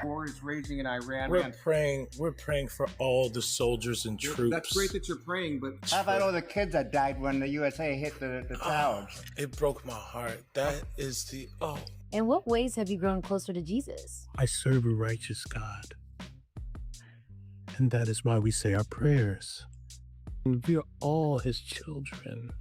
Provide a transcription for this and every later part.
war is raging in Iran. We're praying for all the soldiers and troops. That's great that you're praying, but how about all the kids that died when the USA hit the towers? It broke my heart. That is the In what ways have you grown closer to Jesus? I serve a righteous God. And that is why we say our prayers. And we are all his children.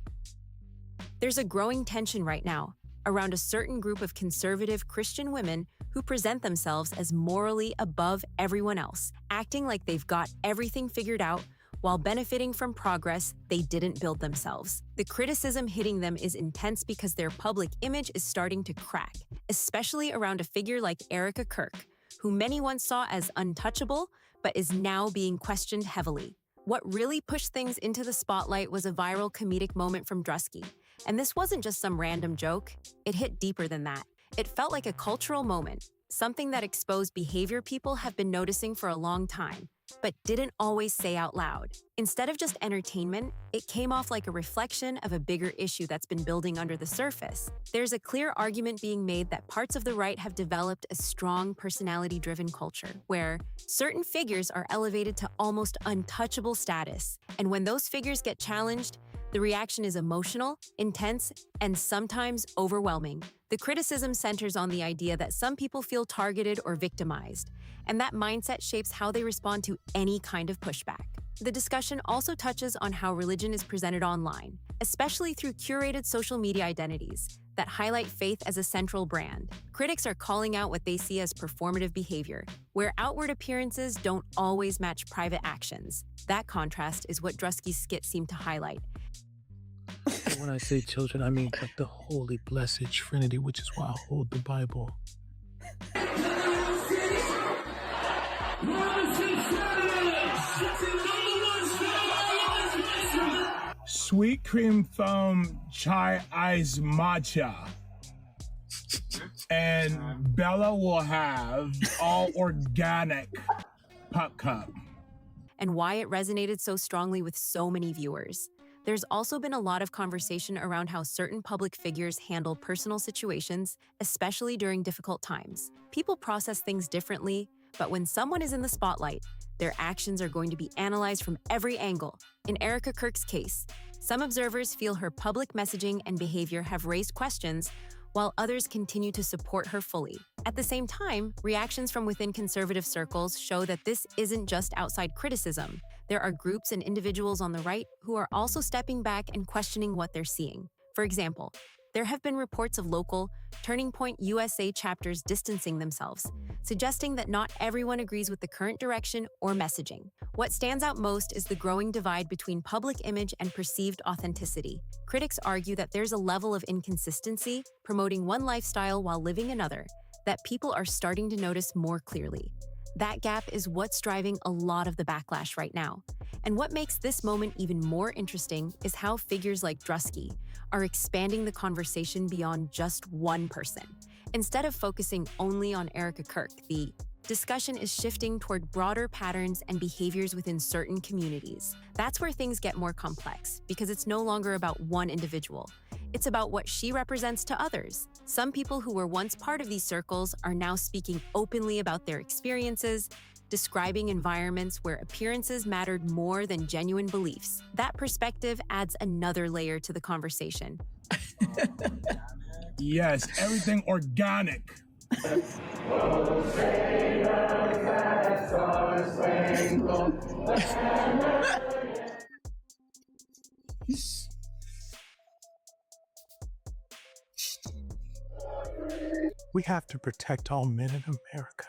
There's a growing tension right now around a certain group of conservative Christian women who present themselves as morally above everyone else, acting like they've got everything figured out while benefiting from progress they didn't build themselves. The criticism hitting them is intense because their public image is starting to crack, especially around a figure like Erika Kirk, who many once saw as untouchable, but is now being questioned heavily. What really pushed things into the spotlight was a viral comedic moment from Druski. And this wasn't just some random joke, it hit deeper than that. It felt like a cultural moment, something that exposed behavior people have been noticing for a long time, but didn't always say out loud. Instead of just entertainment, it came off like a reflection of a bigger issue that's been building under the surface. There's a clear argument being made that parts of the right have developed a strong personality-driven culture, where certain figures are elevated to almost untouchable status. And when those figures get challenged, the reaction is emotional, intense, and sometimes overwhelming. The criticism centers on the idea that some people feel targeted or victimized, and that mindset shapes how they respond to any kind of pushback. The discussion also touches on how religion is presented online, especially through curated social media identities that highlight faith as a central brand. Critics are calling out what they see as performative behavior, where outward appearances don't always match private actions. That contrast is what Druski's skit seemed to highlight. When I say children, I mean like the Holy Blessed Trinity, which is why I hold the Bible. Sweet cream foam chai ice matcha. And Bella will have all organic pup cup. And why it resonated so strongly with so many viewers. There's also been a lot of conversation around how certain public figures handle personal situations, especially during difficult times. People process things differently, but when someone is in the spotlight, their actions are going to be analyzed from every angle. In Erika Kirk's case, some observers feel her public messaging and behavior have raised questions, while others continue to support her fully. At the same time, reactions from within conservative circles show that this isn't just outside criticism. There are groups and individuals on the right who are also stepping back and questioning what they're seeing. For example, there have been reports of local Turning Point USA chapters distancing themselves, suggesting that not everyone agrees with the current direction or messaging. What stands out most is the growing divide between public image and perceived authenticity. Critics argue that there's a level of inconsistency, promoting one lifestyle while living another, that people are starting to notice more clearly. That gap is what's driving a lot of the backlash right now. And what makes this moment even more interesting is how figures like Druski are expanding the conversation beyond just one person. Instead of focusing only on Erika Kirk, the discussion is shifting toward broader patterns and behaviors within certain communities. That's where things get more complex, because it's no longer about one individual. It's about what she represents to others. Some people who were once part of these circles are now speaking openly about their experiences, describing environments where appearances mattered more than genuine beliefs. That perspective adds another layer to the conversation. Yes, everything organic. We have to protect all men in America.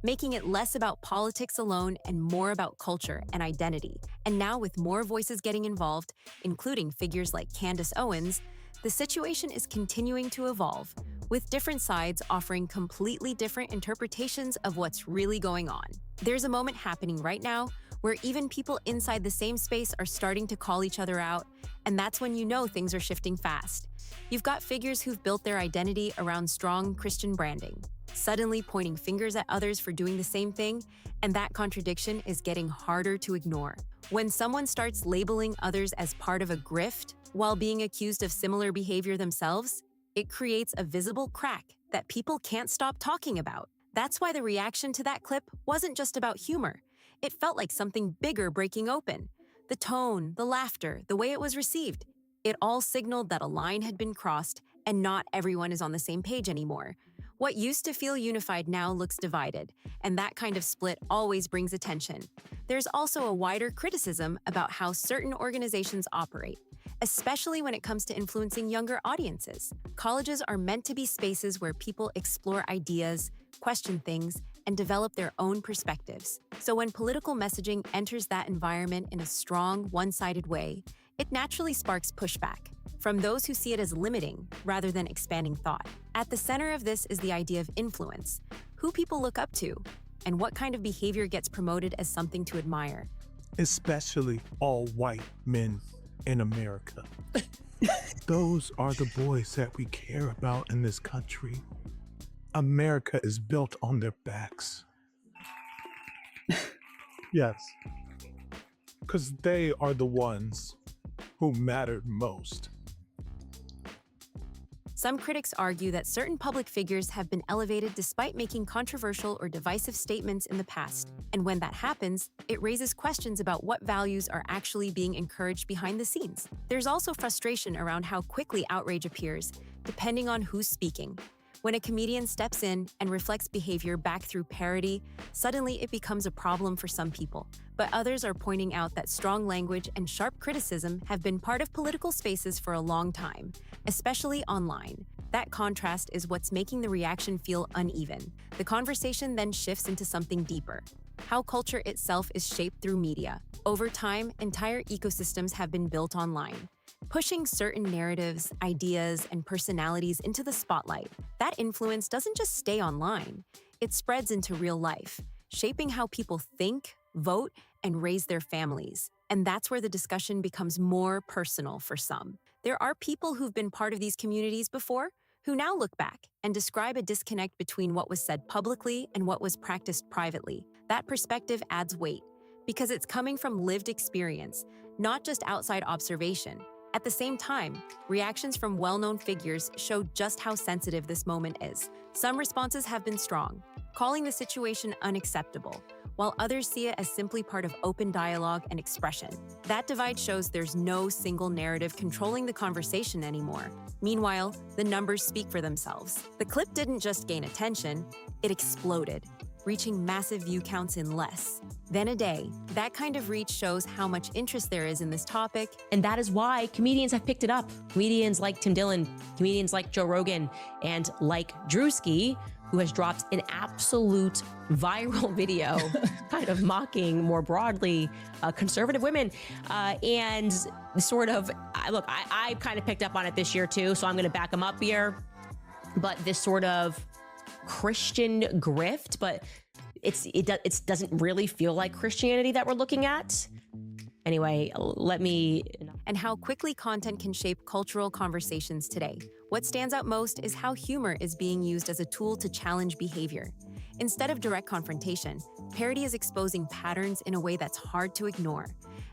Making it less about politics alone and more about culture and identity. And now with more voices getting involved, including figures like Candace Owens, the situation is continuing to evolve, with different sides offering completely different interpretations of what's really going on. There's a moment happening right now where even people inside the same space are starting to call each other out, and that's when you know things are shifting fast. You've got figures who've built their identity around strong Christian branding, suddenly pointing fingers at others for doing the same thing, and that contradiction is getting harder to ignore. When someone starts labeling others as part of a grift while being accused of similar behavior themselves, it creates a visible crack that people can't stop talking about. That's why the reaction to that clip wasn't just about humor. It felt like something bigger breaking open. The tone, the laughter, the way it was received, it all signaled that a line had been crossed and not everyone is on the same page anymore. What used to feel unified now looks divided, and that kind of split always brings attention. There's also a wider criticism about how certain organizations operate, especially when it comes to influencing younger audiences. Colleges are meant to be spaces where people explore ideas, question things, and develop their own perspectives. So when political messaging enters that environment in a strong, one-sided way, it naturally sparks pushback from those who see it as limiting rather than expanding thought. At the center of this is the idea of influence, who people look up to, and what kind of behavior gets promoted as something to admire. Especially all white men in America. Those are the boys that we care about in this country. America is built on their backs. Yes. Because they are the ones who mattered most. Some critics argue that certain public figures have been elevated despite making controversial or divisive statements in the past. And when that happens, it raises questions about what values are actually being encouraged behind the scenes. There's also frustration around how quickly outrage appears, depending on who's speaking. When a comedian steps in and reflects behavior back through parody, suddenly it becomes a problem for some people. But others are pointing out that strong language and sharp criticism have been part of political spaces for a long time, especially online. That contrast is what's making the reaction feel uneven. The conversation then shifts into something deeper: how culture itself is shaped through media. Over time, entire ecosystems have been built online, pushing certain narratives, ideas, and personalities into the spotlight. That influence doesn't just stay online, it spreads into real life, shaping how people think, vote, and raise their families. And that's where the discussion becomes more personal for some. There are people who've been part of these communities before who now look back and describe a disconnect between what was said publicly and what was practiced privately. That perspective adds weight because it's coming from lived experience, not just outside observation. At the same time, reactions from well-known figures show just how sensitive this moment is. Some responses have been strong, calling the situation unacceptable, while others see it as simply part of open dialogue and expression. That divide shows there's no single narrative controlling the conversation anymore. Meanwhile, the numbers speak for themselves. The clip didn't just gain attention, it exploded, reaching massive view counts in less than a day. That kind of reach shows how much interest there is in this topic. And that is why comedians have picked it up. Comedians like Tim Dillon, comedians like Joe Rogan, and like Druski, who has dropped an absolute viral video kind of mocking more broadly conservative women. And sort of, look, I kind of picked up on it this year too, so I'm gonna back them up here. But this sort of Christian grift, but it doesn't really feel like Christianity that we're looking at. Anyway, and how quickly content can shape cultural conversations today. What stands out most is how humor is being used as a tool to challenge behavior. Instead of direct confrontation, parody is exposing patterns in a way that's hard to ignore.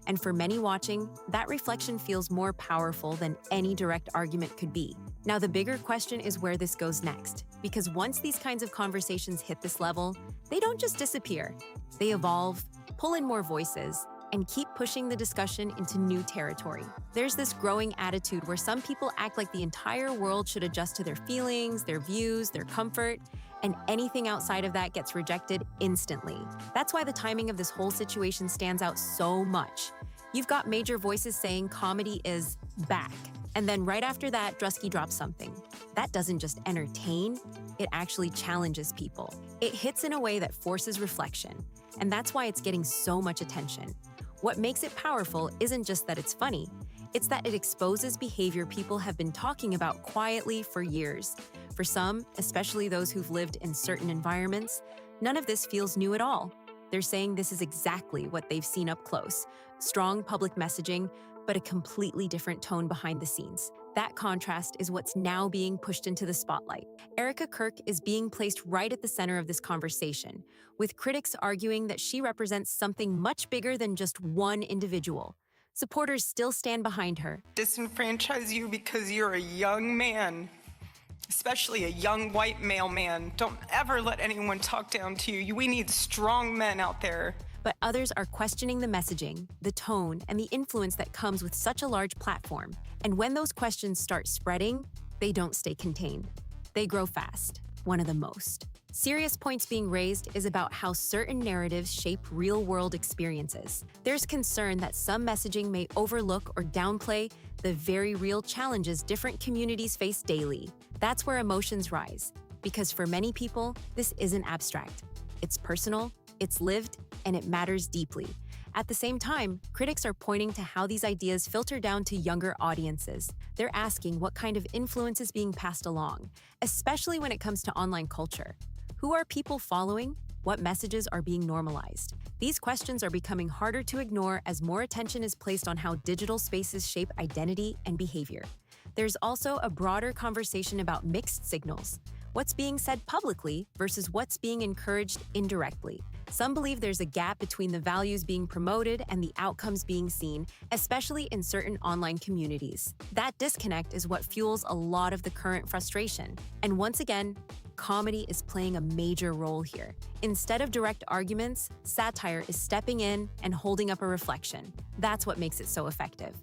And for many watching, that reflection feels more powerful than any direct argument could be. Now, the bigger question is where this goes next. Because once these kinds of conversations hit this level, they don't just disappear. They evolve, pull in more voices, and keep pushing the discussion into new territory. There's this growing attitude where some people act like the entire world should adjust to their feelings, their views, their comfort, and anything outside of that gets rejected instantly. That's why the timing of this whole situation stands out so much. You've got major voices saying comedy is back, and then right after that, Druski drops something. That doesn't just entertain, it actually challenges people. It hits in a way that forces reflection, and that's why it's getting so much attention. What makes it powerful isn't just that it's funny, it's that it exposes behavior people have been talking about quietly for years. For some, especially those who've lived in certain environments, none of this feels new at all. They're saying this is exactly what they've seen up close. Strong public messaging, but a completely different tone behind the scenes. That contrast is what's now being pushed into the spotlight. Erika Kirk is being placed right at the center of this conversation, with critics arguing that she represents something much bigger than just one individual. Supporters still stand behind her. Disenfranchise you because you're a young man especially a young white male man. Don't ever let anyone talk down to you. We need strong men out there. But others are questioning the messaging, the tone, and the influence that comes with such a large platform. And when those questions start spreading, they don't stay contained. They grow fast, one of the most. Serious points being raised is about how certain narratives shape real-world experiences. There's concern that some messaging may overlook or downplay the very real challenges different communities face daily. That's where emotions rise, because for many people, this isn't abstract. It's personal, it's lived, and it matters deeply. At the same time, critics are pointing to how these ideas filter down to younger audiences. They're asking what kind of influence is being passed along, especially when it comes to online culture. Who are people following? What messages are being normalized? These questions are becoming harder to ignore as more attention is placed on how digital spaces shape identity and behavior. There's also a broader conversation about mixed signals. What's being said publicly versus what's being encouraged indirectly. Some believe there's a gap between the values being promoted and the outcomes being seen, especially in certain online communities. That disconnect is what fuels a lot of the current frustration. And once again, comedy is playing a major role here. Instead of direct arguments, satire is stepping in and holding up a reflection. That's what makes it so effective.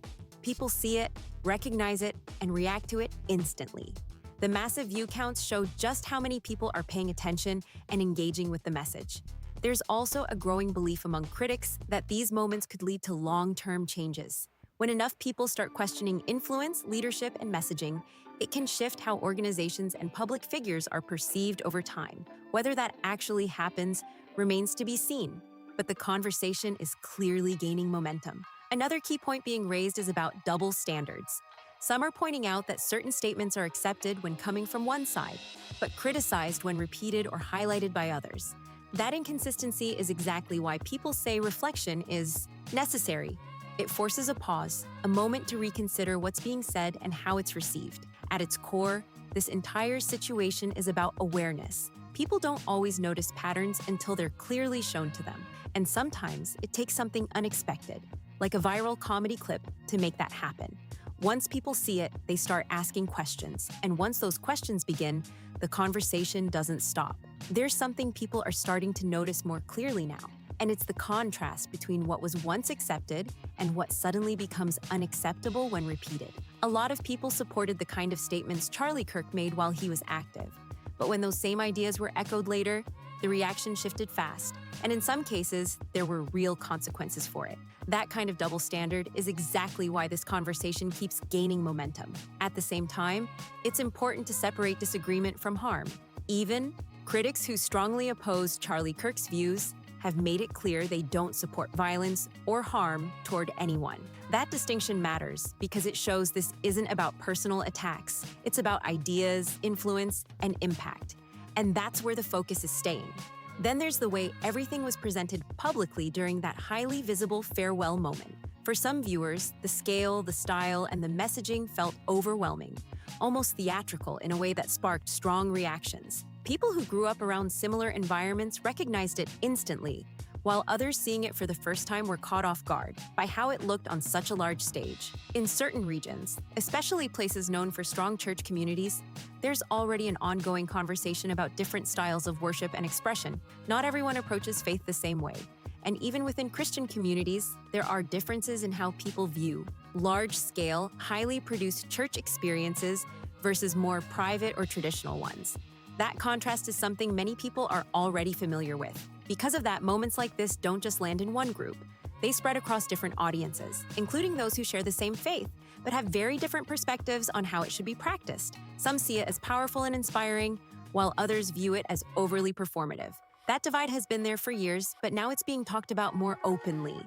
People see it, recognize it, and react to it instantly. The massive view counts show just how many people are paying attention and engaging with the message. There's also a growing belief among critics that these moments could lead to long-term changes. When enough people start questioning influence, leadership, and messaging, it can shift how organizations and public figures are perceived over time. Whether that actually happens remains to be seen, but the conversation is clearly gaining momentum. Another key point being raised is about double standards. Some are pointing out that certain statements are accepted when coming from one side, but criticized when repeated or highlighted by others. That inconsistency is exactly why people say reflection is necessary. It forces a pause, a moment to reconsider what's being said and how it's received. At its core, this entire situation is about awareness. People don't always notice patterns until they're clearly shown to them. And sometimes it takes something unexpected, like a viral comedy clip, to make that happen. Once people see it, they start asking questions. And once those questions begin, the conversation doesn't stop. There's something people are starting to notice more clearly now. And it's the contrast between what was once accepted and what suddenly becomes unacceptable when repeated. A lot of people supported the kind of statements Charlie Kirk made while he was active. But when those same ideas were echoed later, the reaction shifted fast. And in some cases, there were real consequences for it. That kind of double standard is exactly why this conversation keeps gaining momentum. At the same time, it's important to separate disagreement from harm. Even critics who strongly oppose Charlie Kirk's views have made it clear they don't support violence or harm toward anyone. That distinction matters because it shows this isn't about personal attacks. It's about ideas, influence, and impact. And that's where the focus is staying. Then there's the way everything was presented publicly during that highly visible farewell moment. For some viewers, the scale, the style, and the messaging felt overwhelming, almost theatrical in a way that sparked strong reactions. People who grew up around similar environments recognized it instantly, while others seeing it for the first time were caught off guard by how it looked on such a large stage. In certain regions, especially places known for strong church communities, there's already an ongoing conversation about different styles of worship and expression. Not everyone approaches faith the same way. And even within Christian communities, there are differences in how people view large-scale, highly produced church experiences versus more private or traditional ones. That contrast is something many people are already familiar with. Because of that, moments like this don't just land in one group. They spread across different audiences, including those who share the same faith, but have very different perspectives on how it should be practiced. Some see it as powerful and inspiring, while others view it as overly performative. That divide has been there for years, but now it's being talked about more openly.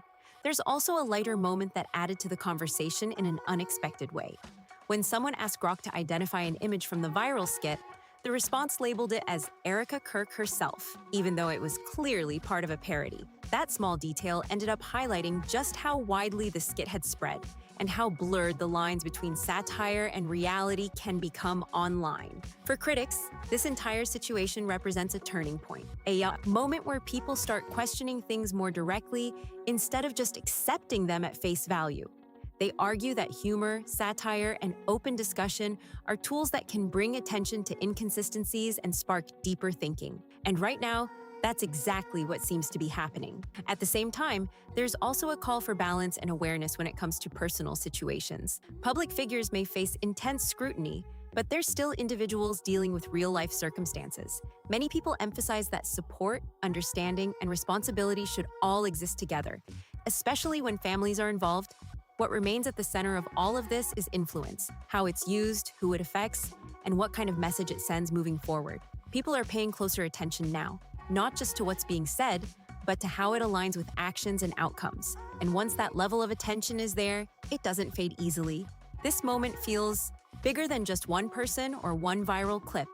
There's also a lighter moment that added to the conversation in an unexpected way. When someone asked Grok to identify an image from the viral skit, the response labeled it as Erika Kirk herself, even though it was clearly part of a parody. That small detail ended up highlighting just how widely the skit had spread and how blurred the lines between satire and reality can become online. For critics, this entire situation represents a turning point, a moment where people start questioning things more directly instead of just accepting them at face value. They argue that humor, satire, and open discussion are tools that can bring attention to inconsistencies and spark deeper thinking. And right now, that's exactly what seems to be happening. At the same time, there's also a call for balance and awareness when it comes to personal situations. Public figures may face intense scrutiny, but they're still individuals dealing with real-life circumstances. Many people emphasize that support, understanding, and responsibility should all exist together, especially when families are involved. What remains at the center of all of this is influence, how it's used, who it affects, and what kind of message it sends moving forward. People are paying closer attention now, not just to what's being said, but to how it aligns with actions and outcomes. And once that level of attention is there, it doesn't fade easily. This moment feels bigger than just one person or one viral clip.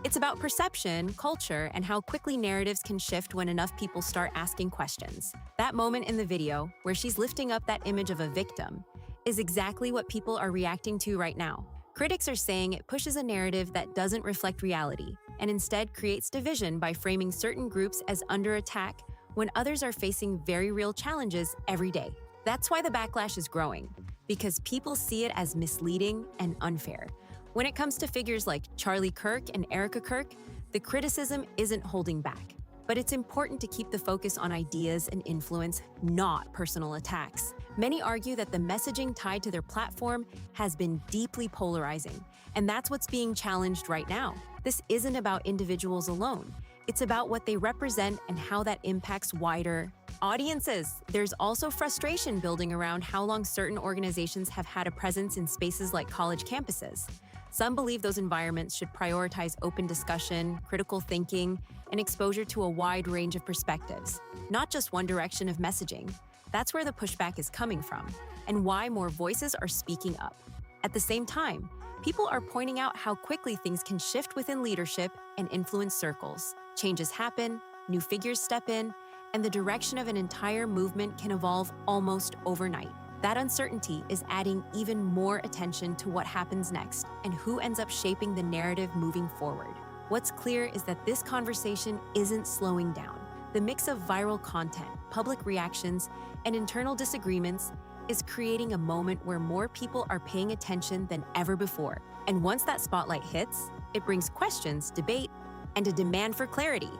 It's about perception, culture, and how quickly narratives can shift when enough people start asking questions. That moment in the video, where she's lifting up that image of a victim, is exactly what people are reacting to right now. Critics are saying it pushes a narrative that doesn't reflect reality, and instead creates division by framing certain groups as under attack when others are facing very real challenges every day. That's why the backlash is growing, because people see it as misleading and unfair. When it comes to figures like Charlie Kirk and Erika Kirk, the criticism isn't holding back. But it's important to keep the focus on ideas and influence, not personal attacks. Many argue that the messaging tied to their platform has been deeply polarizing, and that's what's being challenged right now. This isn't about individuals alone. It's about what they represent and how that impacts wider audiences. There's also frustration building around how long certain organizations have had a presence in spaces like college campuses. Some believe those environments should prioritize open discussion, critical thinking, and exposure to a wide range of perspectives, not just one direction of messaging. That's where the pushback is coming from, and why more voices are speaking up. At the same time, people are pointing out how quickly things can shift within leadership and influence circles. Changes happen, new figures step in, and the direction of an entire movement can evolve almost overnight. That uncertainty is adding even more attention to what happens next and who ends up shaping the narrative moving forward. What's clear is that this conversation isn't slowing down. The mix of viral content, public reactions, and internal disagreements is creating a moment where more people are paying attention than ever before. And once that spotlight hits, it brings questions, debate, and a demand for clarity.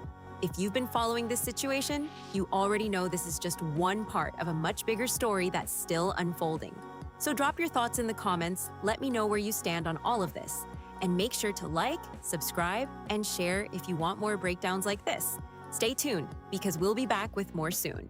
If you've been following this situation, you already know this is just one part of a much bigger story that's still unfolding. So drop your thoughts in the comments, let me know where you stand on all of this, and make sure to like, subscribe, and share if you want more breakdowns like this. Stay tuned, because we'll be back with more soon.